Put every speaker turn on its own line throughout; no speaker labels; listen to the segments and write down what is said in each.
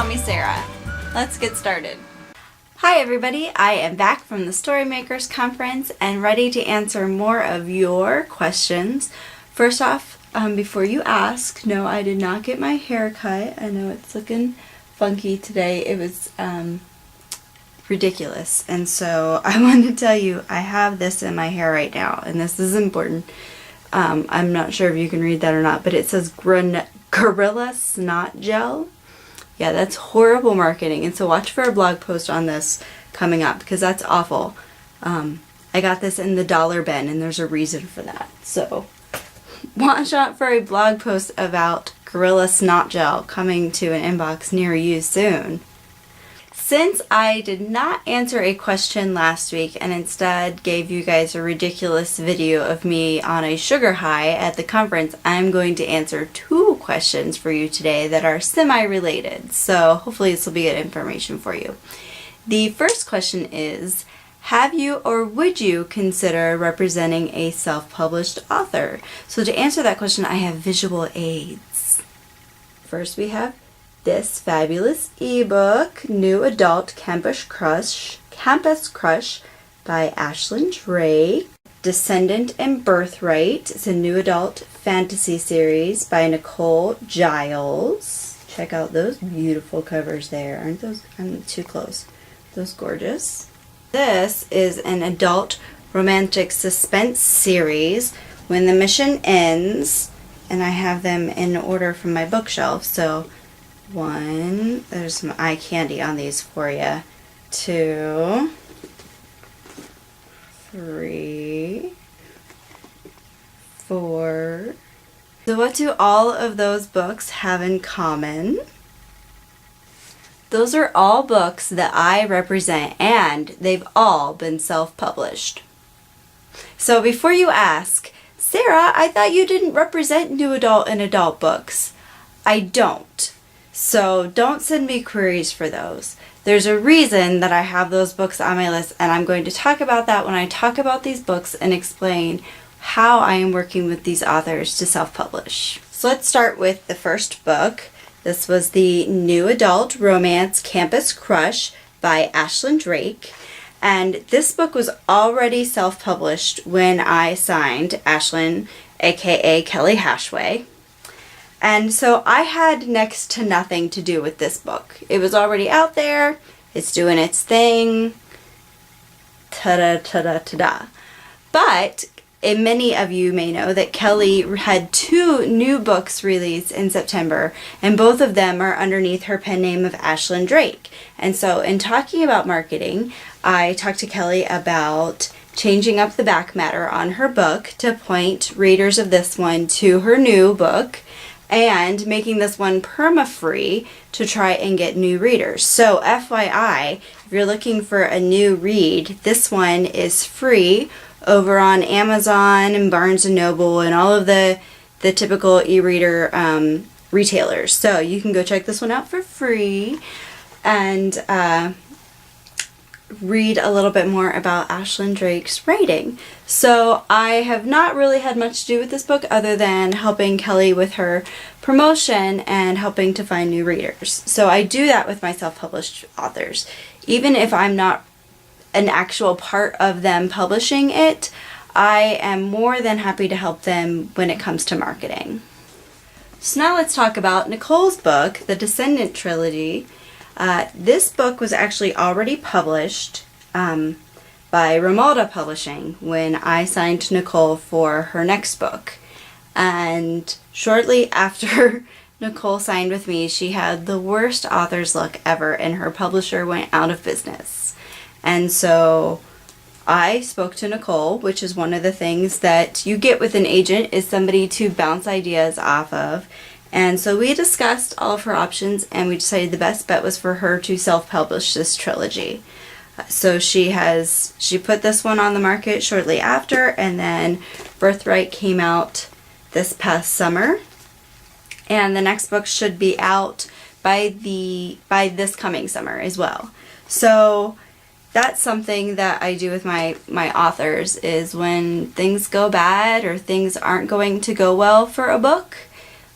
call me Sarah. Let's get started. Hi everybody, I am back from the Storymakers Conference and ready to answer more of your questions. First off, before you ask, no, I did not get my hair cut. I know it's looking funky today. It was ridiculous, and so I wanted to tell you I have this in my hair right now, and this is important. I'm not sure if you can read that or not, but it says Gorilla Snot Gel. Yeah, that's horrible marketing, and so watch for a blog post on this coming up, because that's awful. I got this in the dollar bin, and there's a reason for that. So watch out for a blog post about Gorilla Snot Gel coming to an inbox near you soon. Since I did not answer a question last week and instead gave you guys a ridiculous video of me on a sugar high at the conference, I'm going to answer 2 questions for you today that are semi-related. So hopefully this will be good information for you. The first question is, have you or would you consider representing a self-published author? So to answer that question, I have visual aids. First we have this fabulous ebook, New Adult Campus Crush by Ashlyn Drake. Descendant and Birthright is a new adult fantasy series by Nicole Giles. Check out those beautiful covers there. Aren't those, I'm too close. Those gorgeous. This is an adult romantic suspense series, When the Mission Ends, and I have them in order from my bookshelf, so 1, there's some eye candy on these for you. 2, 3, 4. So what do all of those books have in common? Those are all books that I represent, and they've all been self-published. So before you ask, Sarah, I thought you didn't represent new adult and adult books. I don't. So don't send me queries for those. There's a reason that I have those books on my list, and I'm going to talk about that when I talk about these books and explain how I am working with these authors to self-publish. So let's start with the first book. This was the New Adult Romance Campus Crush by Ashlyn Drake. And this book was already self-published when I signed Ashlyn, aka Kelly Hashway. And so I had next to nothing to do with this book. It was already out there. It's doing its thing. Ta-da, ta-da, ta-da. But many of you may know that Kelly had 2 new books released in September, and both of them are underneath her pen name of Ashlyn Drake. And so in talking about marketing, I talked to Kelly about changing up the back matter on her book to point readers of this one to her new book, and making this one perma-free to try and get new readers. So FYI, if you're looking for a new read, this one is free over on Amazon and Barnes & Noble and all of the typical e-reader retailers. So you can go check this one out for free and read a little bit more about Ashlyn Drake's writing. So I have not really had much to do with this book other than helping Kelly with her promotion and helping to find new readers. So I do that with my self-published authors. Even if I'm not an actual part of them publishing it, I am more than happy to help them when it comes to marketing. So now let's talk about Nicole's book, The Descendant Trilogy. This book was actually already published by Romalda Publishing when I signed Nicole for her next book. And shortly after Nicole signed with me, she had the worst author's luck ever, and her publisher went out of business. And so I spoke to Nicole, which is one of the things that you get with an agent, is somebody to bounce ideas off of. And so we discussed all of her options, and we decided the best bet was for her to self-publish this trilogy. So she put this one on the market shortly after, and then Birthright came out this past summer. And the next book should be out by this coming summer as well. So that's something that I do with my authors, is when things go bad or things aren't going to go well for a book,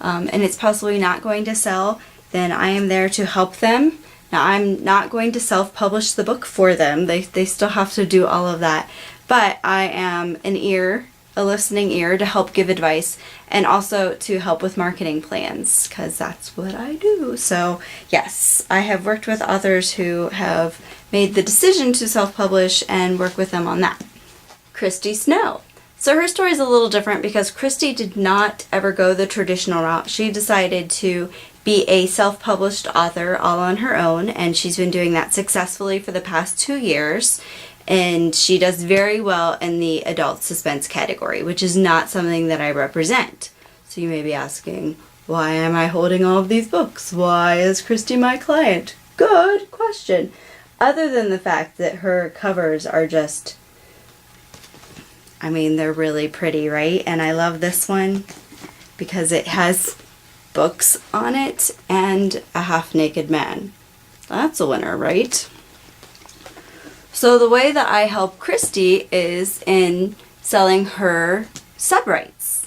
and it's possibly not going to sell, then I am there to help them. Now, I'm not going to self-publish the book for them. They still have to do all of that. But I am a listening ear to help give advice and also to help with marketing plans because that's what I do. So, yes, I have worked with authors who have made the decision to self-publish and work with them on that. Christy Snow. So her story is a little different because Christy did not ever go the traditional route. She decided to be a self-published author all on her own, and she's been doing that successfully for the past 2 years. And she does very well in the adult suspense category, which is not something that I represent. So you may be asking, why am I holding all of these books? Why is Christy my client? Good question. Other than the fact that her covers are just, they're really pretty, right? And I love this one because it has books on it and a half-naked man. That's a winner, right? So the way that I help Christy is in selling her subrights.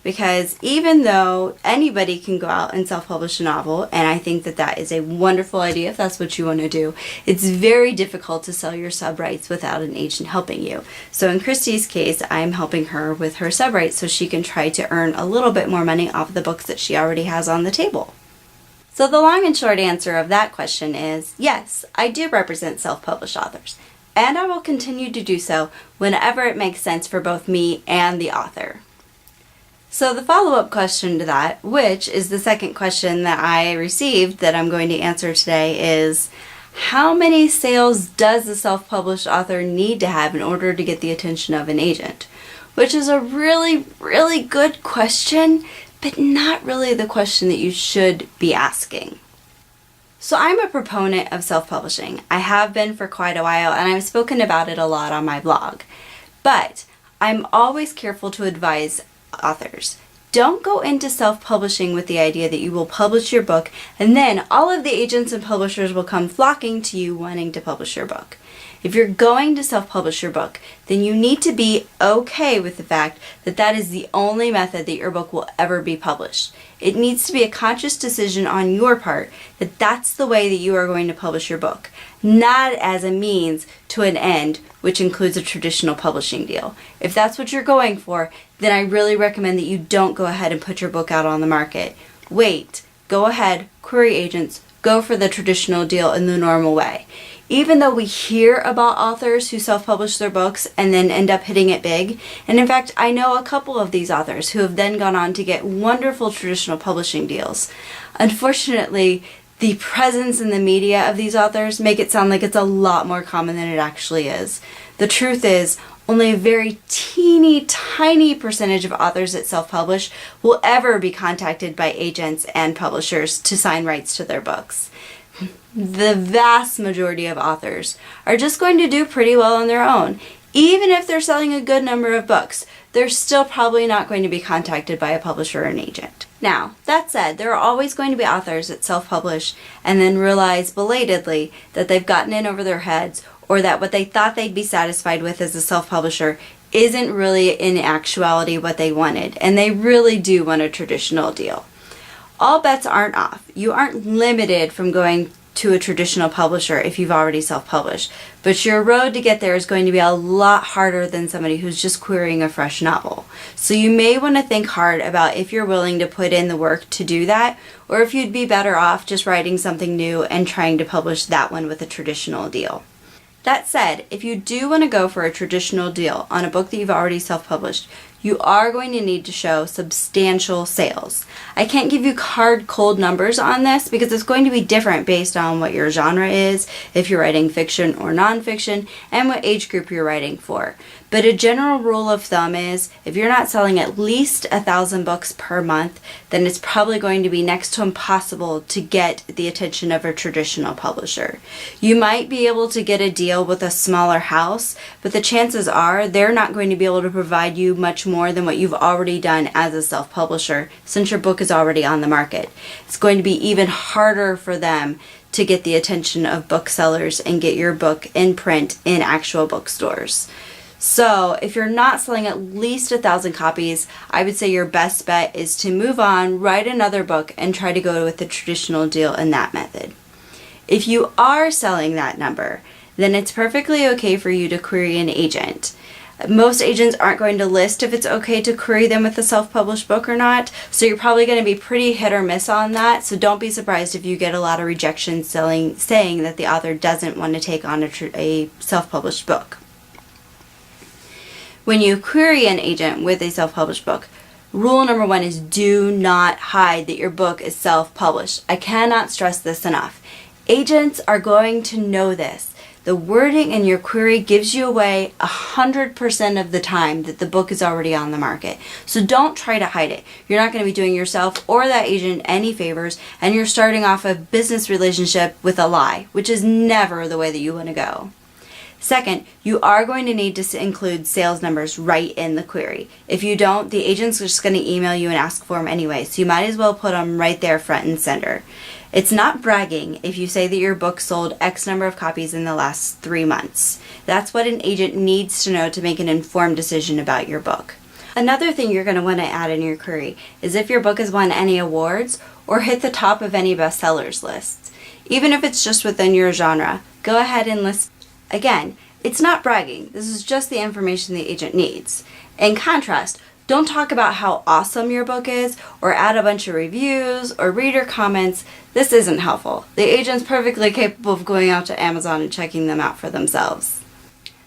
Because even though anybody can go out and self-publish a novel, and I think that that is a wonderful idea if that's what you want to do, it's very difficult to sell your subrights without an agent helping you. So in Christy's case, I'm helping her with her subrights so she can try to earn a little bit more money off the books that she already has on the table. So the long and short answer of that question is, yes, I do represent self-published authors. And I will continue to do so whenever it makes sense for both me and the author. So the follow-up question to that, which is the second question that I received that I'm going to answer today, is how many sales does a self-published author need to have in order to get the attention of an agent? Which is a really, really good question, but not really the question that you should be asking. So I'm a proponent of self-publishing. I have been for quite a while, and I've spoken about it a lot on my blog. But I'm always careful to advise authors. Don't go into self-publishing with the idea that you will publish your book and then all of the agents and publishers will come flocking to you wanting to publish your book. If you're going to self-publish your book, then you need to be okay with the fact that that is the only method that your book will ever be published. It needs to be a conscious decision on your part that that's the way that you are going to publish your book, not as a means to an end, which includes a traditional publishing deal. If that's what you're going for, then I really recommend that you don't go ahead and put your book out on the market. Wait, go ahead, query agents, go for the traditional deal in the normal way. Even though we hear about authors who self-publish their books and then end up hitting it big, and in fact, I know a couple of these authors who have then gone on to get wonderful traditional publishing deals. Unfortunately, the presence in the media of these authors make it sound like it's a lot more common than it actually is. The truth is, only a very teeny tiny percentage of authors that self-publish will ever be contacted by agents and publishers to sign rights to their books. The vast majority of authors are just going to do pretty well on their own. Even if they're selling a good number of books, they're still probably not going to be contacted by a publisher or an agent. Now, that said, there are always going to be authors that self-publish and then realize belatedly that they've gotten in over their heads or that what they thought they'd be satisfied with as a self-publisher isn't really in actuality what they wanted, and they really do want a traditional deal. All bets aren't off. You aren't limited from going to a traditional publisher if you've already self-published, but your road to get there is going to be a lot harder than somebody who's just querying a fresh novel. So you may want to think hard about if you're willing to put in the work to do that, or if you'd be better off just writing something new and trying to publish that one with a traditional deal. That said, if you do want to go for a traditional deal on a book that you've already self-published, you are going to need to show substantial sales. I can't give you hard, cold numbers on this because it's going to be different based on what your genre is, if you're writing fiction or nonfiction, and what age group you're writing for. But a general rule of thumb is if you're not selling at least 1,000 books per month, then it's probably going to be next to impossible to get the attention of a traditional publisher. You might be able to get a deal with a smaller house, but the chances are they're not going to be able to provide you much more than what you've already done as a self-publisher since your book is already on the market. It's going to be even harder for them to get the attention of booksellers and get your book in print in actual bookstores. So if you're not selling at least 1,000 copies, I would say your best bet is to move on, write another book, and try to go with the traditional deal in that method. If you are selling that number, then it's perfectly okay for you to query an agent. Most agents aren't going to list if it's okay to query them with a self-published book or not, so you're probably going to be pretty hit or miss on that, so don't be surprised if you get a lot of rejections saying that the author doesn't want to take on a self-published book. When you query an agent with a self-published book, rule number 1 is do not hide that your book is self-published. I cannot stress this enough. Agents are going to know this. The wording in your query gives you away 100% of the time that the book is already on the market. So don't try to hide it. You're not going to be doing yourself or that agent any favors, and you're starting off a business relationship with a lie, which is never the way that you want to go. Second, you are going to need to include sales numbers right in the query. If you don't, the agent's just going to email you and ask for them anyway, so you might as well put them right there front and center. It's not bragging if you say that your book sold X number of copies in the last 3 months. That's what an agent needs to know to make an informed decision about your book. Another thing you're going to want to add in your query is if your book has won any awards or hit the top of any bestsellers lists. Even if it's just within your genre, go ahead and list. Again, it's not bragging. This is just the information the agent needs. In contrast, don't talk about how awesome your book is or add a bunch of reviews or reader comments. This isn't helpful. The agent's perfectly capable of going out to Amazon and checking them out for themselves.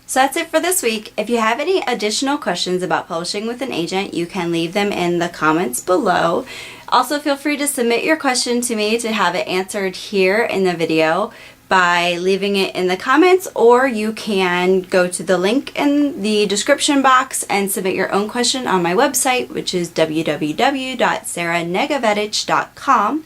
So that's it for this week. If you have any additional questions about publishing with an agent, you can leave them in the comments below. Also, feel free to submit your question to me to have it answered here in the video by leaving it in the comments, or you can go to the link in the description box and submit your own question on my website, which is www.sarahnegavetich.com.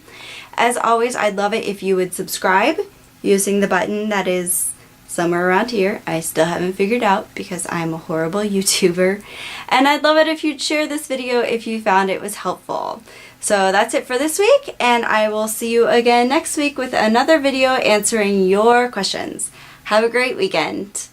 As always, I'd love it if you would subscribe using the button that is somewhere around here. I still haven't figured out because I'm a horrible YouTuber. And I'd love it if you'd share this video if you found it was helpful. So that's it for this week, and I will see you again next week with another video answering your questions. Have a great weekend.